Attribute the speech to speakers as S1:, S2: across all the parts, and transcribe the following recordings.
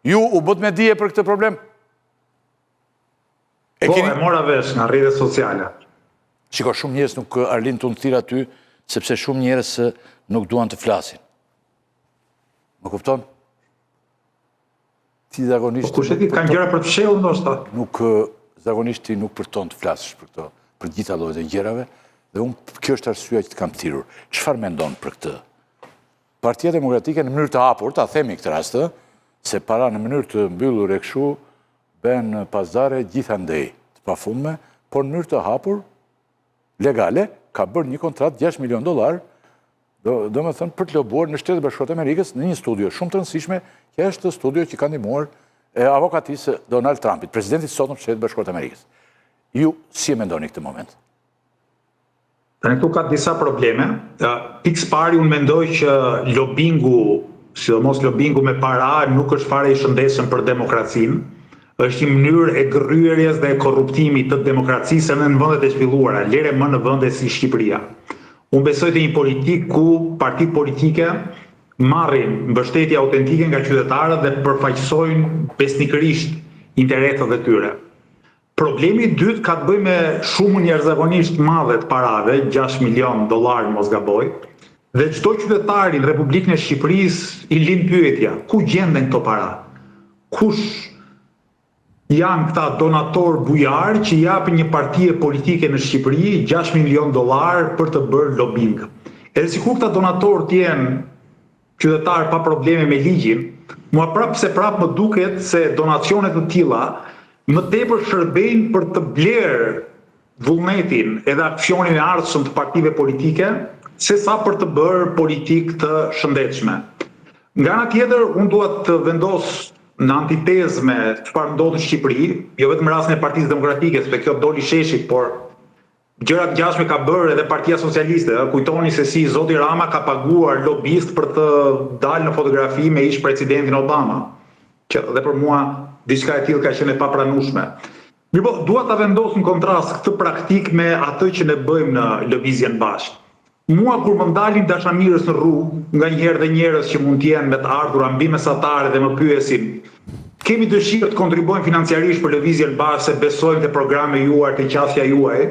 S1: Ju u bët me dije për këtë problem?
S2: E mora vesh nga rrjetet sociale.
S1: Shiko, shumë njerëz nuk Arlin të thirr aty, sepse shumë njerëz nuk duan të flasin. Më kupton? Ti zakonisht...
S2: Kush e di, kanë gjëra për të fshehur ndoshta.
S1: Zakonisht ti nuk përton të flasësh për këto, për gjitha llojet e gjërave, dhe kjo është arsyeja që të kam thirrur. Çfarë mendon për këtë? Partia Demokratike në mënyrë të hapur, ta themi këtë rast, se para në mënyrë të mbyllur e kështu bën pazare gjithandej të pafundme, por në mënyrë të hapur, legale, ka bërë një kontratë $6 milion, do me thënë për të lobuar në Shtetet Bashkuara të Amerikës në një studio shumë të rëndësishme, që është studio që ka ndihmuar avokatisë Donald Trumpit, presidentit sotëm të Shtetet Bashkuara të Amerikës. Ju si e mendoni këtë moment?
S2: Tani këtu ka disa probleme. Pikë pari unë mendoj që lobingu, sidomos lobingu me para, nuk është fare i shëndetshëm për demokracinë. Është një mënyrë e gërryerjes dhe e korruptimit të demokracisë në vendet e zhvilluara, lere më në vende si Shqipëria. Unë besoj te një politikë ku partitë politike marrin mbështetje autentike nga qytetarët dhe përfaqësojnë besnikërisht interesat e tyre. Problemi i dytë ka të bëjë me shumën jashtëzakonisht madhe të parave, $6 milion mos gaboj, dhe çdo qytetari në Republikën e Shqipërisë i lind pyetja, ku gjenden këto para? Kush janë këta donator bujar që japin një partie politike në Shqipëri $6 milion për të bërë lobing. Edhe sikur këta donator të jenë qytetar pa probleme me ligjin, mua prap më duket se donacionet të tilla më tepër shërbejnë për të blerë vullnetin edhe aksionin e ardhshëm të partive politike, se sa për të bërë politikë të shëndetshme. Nga ana tjetër, unë dua të vendos në antitezë me çfarë ndodh në Shqipëri, jo vetëm rastin e Partisë Demokratike, sepse kjo doli sheshit, por gjërat të gjashme ka bërë edhe Partia Socialiste. Kujtoni se si zoti Rama ka paguar lobist për të dalë në fotografi me ish presidentin Obama, që dhe për mua diçka e tillë ka qenë e papranueshme. Mirpo, dua ta vendos në kontrast këtë praktikë me atë që ne bëjmë në lëvizjen bashkë. Mua kur më ndalin dashamirës në rrugë, nga njëherë dhe njerëz që mund të jenë me të ardhura mbi mesatare dhe më pyesin, kemi dëshirë të kontribuojmë financiarisht për lëvizjen bashkë se besojmë te programe juaj, te qasja juaj,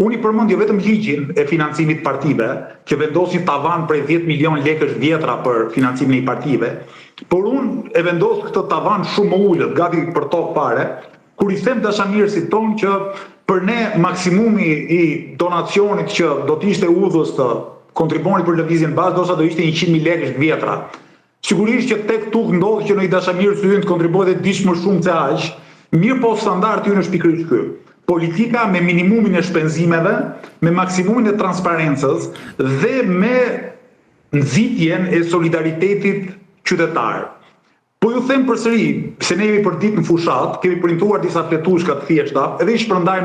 S2: unë i përmend jo vetëm ligjin e financimit partive, që vendosin tavan prej 10 milion lekësh vjetra për financimin e partive, por unë e vendos këtë tavan shumë më ulët, gati për tokë pare, kur i them dashamirësit tonë që për ne maksimumi i donacionit që do të ishte udhës të kontribuonit për lëvizjen bashkë, do ishte 100.000 lekësh vjetra. Sigurisht që tek tukë ndodh që në i dashamirës të ynë të kontribuohet diç më shumë se aq, mirë po standardi ynë është pikërisht ky. Politika me minimumin e shpenzimeve, me maksimumin e transparencës dhe me nxitjen e solidaritetit qytetar. Po ju them përsëri, se ne jemi për ditë në fushat, kemi printuar disa fletushka të thjeshta, edhe i shpërndaj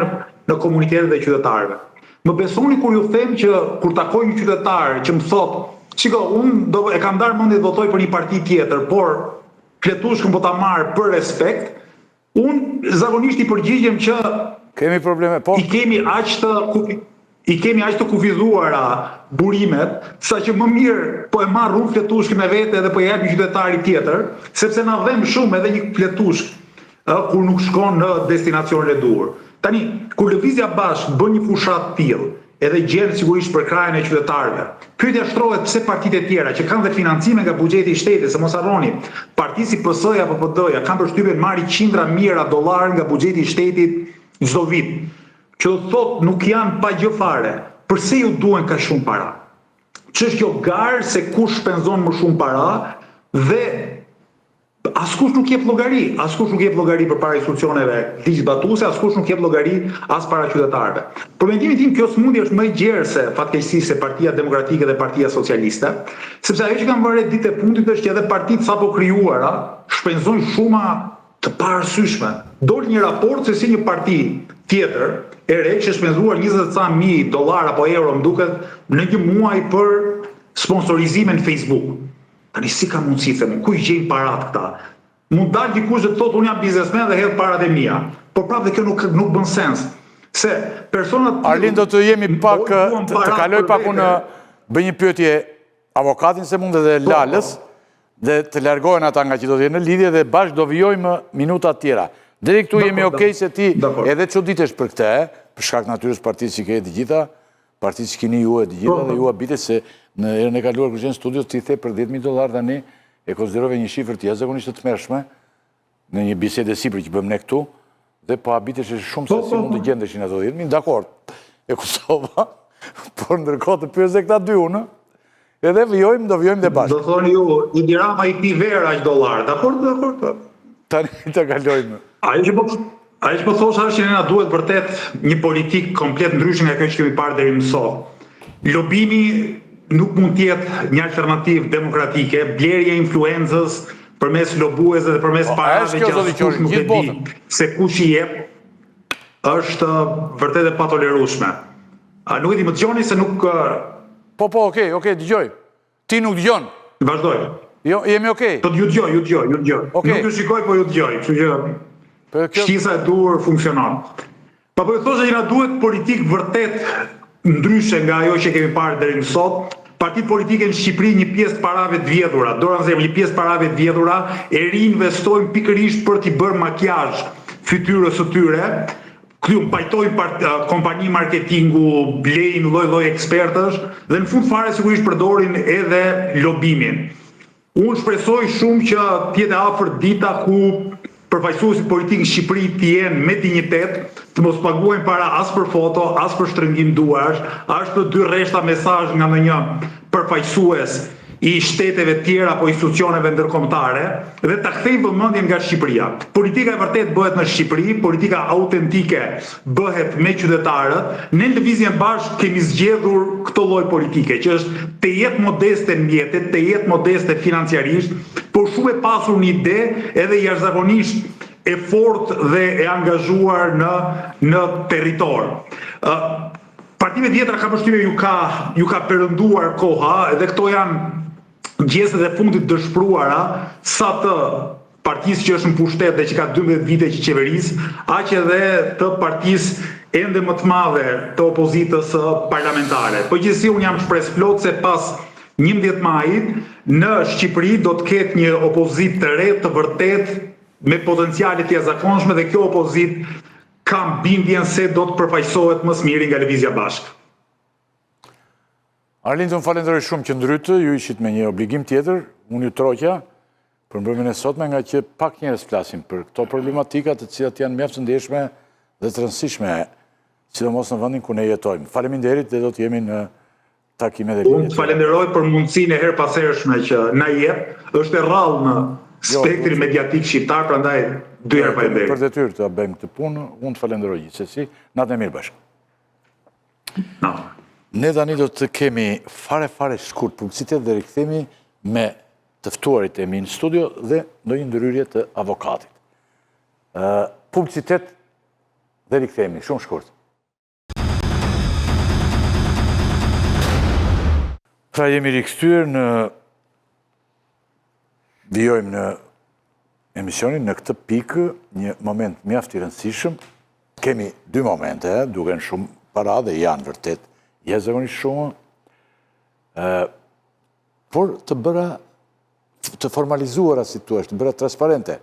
S2: në komunitetet e qytetarëve. Më besoni kur ju them që kur takoj një qytetar që më thot, shiko, unë e kam ndarë mendje të votoj për një parti tjetër, por fletushkën po ta marr për respekt, unë zakonisht i përgjigjem që
S1: kemi probleme, po.
S2: I kemi aq të kufizuara burimet, sa që më mirë po e marr unë fletushkën me vete edhe po e jap një qytetari tjetër, sepse na dhem shumë edhe një fletushkë kur nuk shkon në destinacionin e duhur. Tani, kur lëvizja bashkë bën një fushat të tillë, edhe gjen sigurisht për krajën e qytetarëve, pyetja shtrohet pse partitë e tjera që kanë dhe financime nga buxheti i shtetit, se mos harroni, partitë si PS-ja apo PD-ja kanë përshtypjen marrin qindra mijëra dollar nga buxheti i shtetit çdo vit. Që do të thotë nuk janë pa gjë fare. Përse ju duhen ka shumë para? Ç'është kjo garë se kush shpenzon më shumë para dhe askush nuk jep llogari përpara institucioneve ligjbatuese, askush nuk jep llogari as para qytetarëve. Për mendimin tim kjo smundje është më e gjerë se fatkeqësisht se Partia Demokratike dhe Partia Socialiste, sepse ajo që kanë vënë ditë e fundit është që edhe partitë sapo krijuara shpenzojnë shuma të paarsyeshme. Dol një raport se si një parti tjetër e re që shpenzuar $20.000 apo euro më duket në një muaj për sponsorizime në Facebook. Tani si ka mundësi them, ku i gjejnë parat këta? Mund dalë dikush dhe të thotë unë jam biznesmen dhe hedh parat e mia. Por prapë dhe kjo nuk bën sens. Se personat
S1: Arlin do të jemi pak të kaloj pak unë bëj një pyetje avokatin se mund edhe Lalës. dhe të largohen ata nga që do të jenë në lidhje dhe bashkë do vijojmë minutat tjera. Deri këtu jemi okej se ti edhe çuditesh për këtë, për shkak natyrës partisë që ke të gjitha, partisë që keni ju e të gjitha dhe ju habite se në erën e kaluar kur qenë studio ti the për $10.000 tani e konsiderove një shifër të jashtëzakonisht të tmerrshme në një bisedë sipër që bëmë ne këtu dhe po habitesh shumë se si mund të gjendeshin ato 10.000, dakor. E kuptova, por ndërkohë të pyes këta dy unë. Edhe do vijojmë dhe bashkë.
S2: Do thoni ju, Edi Rama i pi vera aq dollar, dakor?
S1: Tani të kalojmë.
S2: Ajo që po thosha është që ne na duhet vërtet një politikë komplet ndryshe nga kjo që kemi parë deri më sot. Lobimi nuk mund të jetë një alternativë demokratike, blerja e influencës përmes lobuesve dhe përmes parave që askush nuk e di se kush i jep, është vërtet e patolerueshme. Nuk e di, më dëgjoni se nuk...
S1: Po, okej, dëgjoj. Ti nuk dëgjon.
S2: Vazhdoj.
S1: Jo, jemi okej.
S2: Po ju dëgjoj. Nuk ju shikoj, po ju dëgjoj. Kështu që shqisa e dur funksionon. Po ju thoshe që na duhet politikë vërtet ndryshe nga ajo që kemi parë deri më sot. Partitë politike në Shqipëri një pjesë të parave të vjedhura, një pjesë të parave të vjedhura e reinvestojnë pikërisht për t'i bërë makjazh fytyrës së tyre. Këtu pajtojnë kompani marketingu, blejnë lloj-lloj ekspertësh dhe në fund fare sigurisht përdorin edhe lobimin. Unë shpresoj shumë që t'jetë afër dita ku përfaqësuesit politikë në Shqipëri të jenë me dinjitet, të mos paguajnë para as për foto, as për shtrëngim duarsh, as për 2 rreshta mesazh nga ndonjë përfaqësues i shteteve tjera apo institucioneve ndërkombëtare dhe ta kthejnë vëmendjen nga Shqipëria. Politika e vërtet bëhet në Shqipëri, politika autentike bëhet me qytetarët. Ne në Lëvizjen Bashkë kemi zgjedhur këtë lloj politike, që është të jetë modeste në mjetet, të jetë modeste financiarisht, por shumë e pasur një ide edhe jashtëzakonisht e fortë dhe e angazhuar në territor. Partive tjetra ka përshtypje ju ka perënduar koha edhe këto janë gjestet e fundit dëshpëruara sa të partisë që është në pushtet dhe që ka 12 vite që qeveris, aq edhe të partisë ende më të madhe të opozitës parlamentare. Po gjithsesi unë jam shpresë plot se pas 11 majit në Shqipëri do të ketë një opozitë të re të vërtet me potenciale të jashtëzakonshme dhe kjo opozitë kam bindjen se do të përfaqësohet më së miri nga Lëvizja Bashkë.
S1: Arlind, unë falenderoj shumë që ndrytë, ju ishit me një obligim tjetër, unë ju troqja për mbrëmjen e sotme nga që pak njerëz flasim për këto problematika të cilat janë mjaft të ndjeshme dhe të rëndësishme, sidomos në vendin ku ne jetojmë. Faleminderit dhe do të jemi në takime dhe linje.
S2: Unë falenderoj për mundësinë e herpasershme që na jep, është e rrallë në spektrin mediatik shqiptar, prandaj dy herë falenderoj.
S1: Për detyrë të bëjmë këtë punë, unë të falenderoj gjithsesi. Natën e mirë bashkë. Ne tani do të kemi fare shkurt publicitet dhe rikthehemi me të ftuarit e mi në studio dhe ndonjë ndërhyrje të avokatit. Publicitet dhe rikthehemi shumë shkurt. Pra jemi rikthyer vijojmë në emisionin në këtë pikë, një moment mjaft i rëndësishëm. Kemi 2 momente, duken shumë para dhe janë vërtet jashtëzakonisht shumë, por të formalizuara, si thua, të bëra transparente.